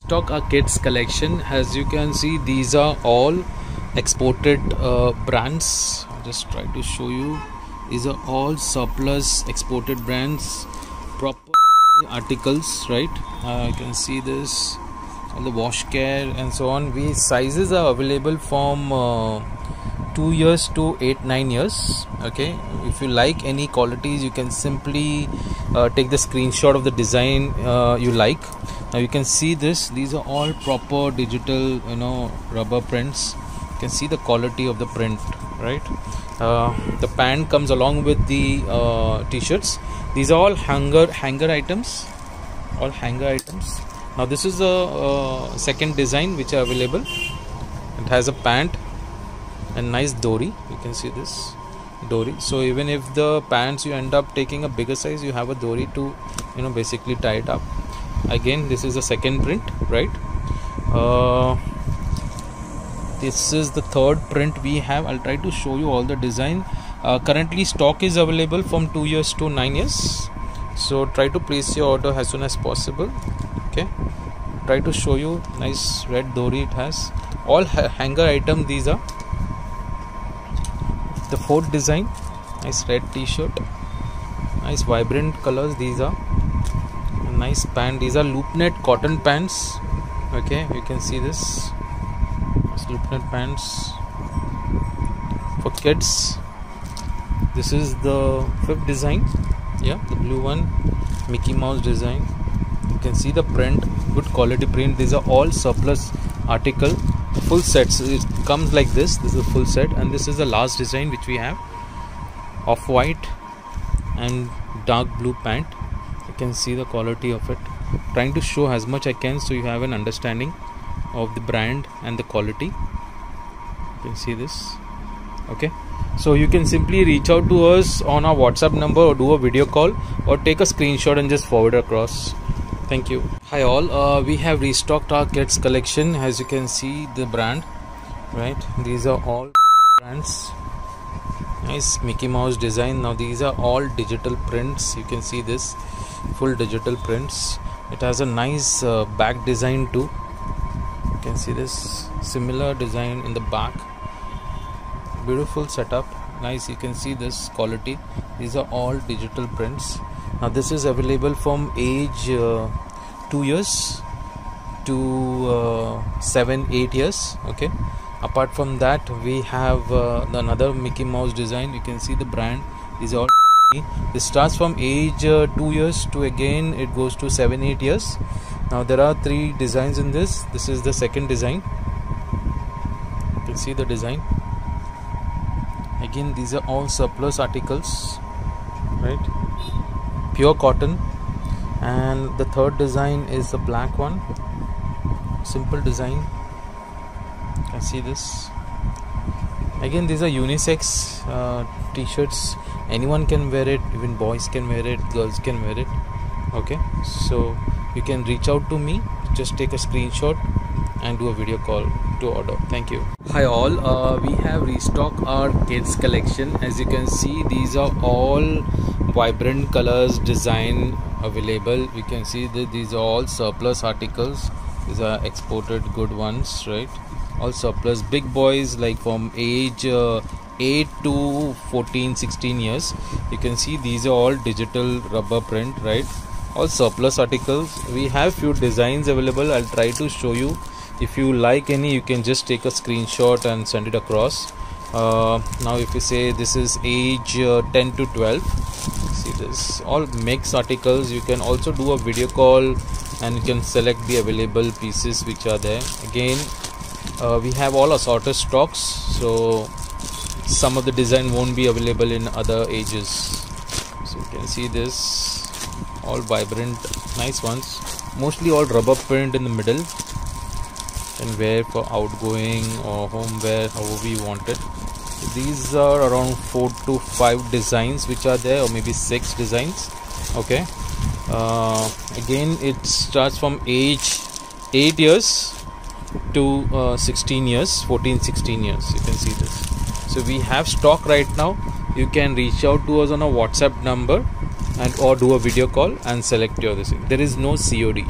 Stock our kids collection. As you can see, these are all exported brands. I'll just try to show you. These are all surplus exported brands, proper articles, right? You can see this, all the wash care and so on. Sizes are available from 2 years to 8-9 years. Okay, if you like any qualities, you can simply take the screenshot of the design you like. Now you can see this, these are all proper digital, rubber prints. You can see the quality of the print, right? The pant comes along with the t-shirts. These are all hanger items, all hanger items. Now this is the second design which are available. It has a pant and nice dori. You can see this dori. So even if the pants you end up taking a bigger size, you have a dori to basically tie it up. Again, this is the second print, right? This is the third print we have. I'll try to show you all the design. Currently stock is available from 2 years to 9 years, so try to place your order as soon as possible. Okay, try to show you. Nice red dori it has. All hanger item these are. The fourth design, nice red t-shirt, nice vibrant colors these are. Nice pant. These are loop net cotton pants. Okay, you can see this. It's loop net pants for kids. This is the fifth design. Yeah, the blue one, Mickey Mouse design. You can see the print, good quality print. These are all surplus article, full sets. It comes like this. This is a full set, and this is the last design which we have. Off-white and dark blue pant. You can see the quality of it. Trying to show as much I can so you have an understanding of the brand and the quality. You can see this. Okay, so you can simply reach out to us on our WhatsApp number or do a video call or take a screenshot and just forward across. Thank you. Hi all, we have restocked our kids collection. As you can see the brand, right? These are all brands. Nice Mickey Mouse design. Now these are all digital prints. You can see this, full digital prints. It has a nice back design too. You can see this similar design in the back. Beautiful setup. Nice. You can see this quality. These are all digital prints. Now this is available from age 2 years to 7-8 years. Okay, apart from that we have another Mickey Mouse design. You can see the brand. These are all. This starts from age 2 years to, again it goes to 7-8 years. Now there are 3 designs in this. This is the second design. You can see the design. Again, these are all surplus articles, right? Pure cotton. And the third design is the black one, simple design. You can see this. Again, these are unisex t-shirts. Anyone can wear it, even boys can wear it, girls can wear it. Okay, so you can reach out to me, just take a screenshot and do a video call to order. Thank you. Hi all, we have restocked our kids collection. As you can see, these are all vibrant colors, design available. You can see that these are all surplus articles. These are exported good ones, right? All surplus, big boys like from age 8 to 14-16 years. You can see these are all digital rubber print, right? All surplus articles. We have few designs available. I'll try to show you. If you like any, you can just take a screenshot and send it across. Now if you say this is age 10 to 12, see this, all mix articles. You can also do a video call and you can select the available pieces which are there. Again, we have all assorted stocks, so some of the design won't be available in other ages. So you can see this, all vibrant, nice ones. Mostly all rubber print in the middle. And wear for outgoing or home wear, however you want it. These are around 4 to 5 designs which are there, or maybe 6 designs. Okay, again it starts from age 8 years to 16 years, 14-16 years. You can see this. So we have stock right now. You can reach out to us on a WhatsApp number and or do a video call and select your this. There is no COD.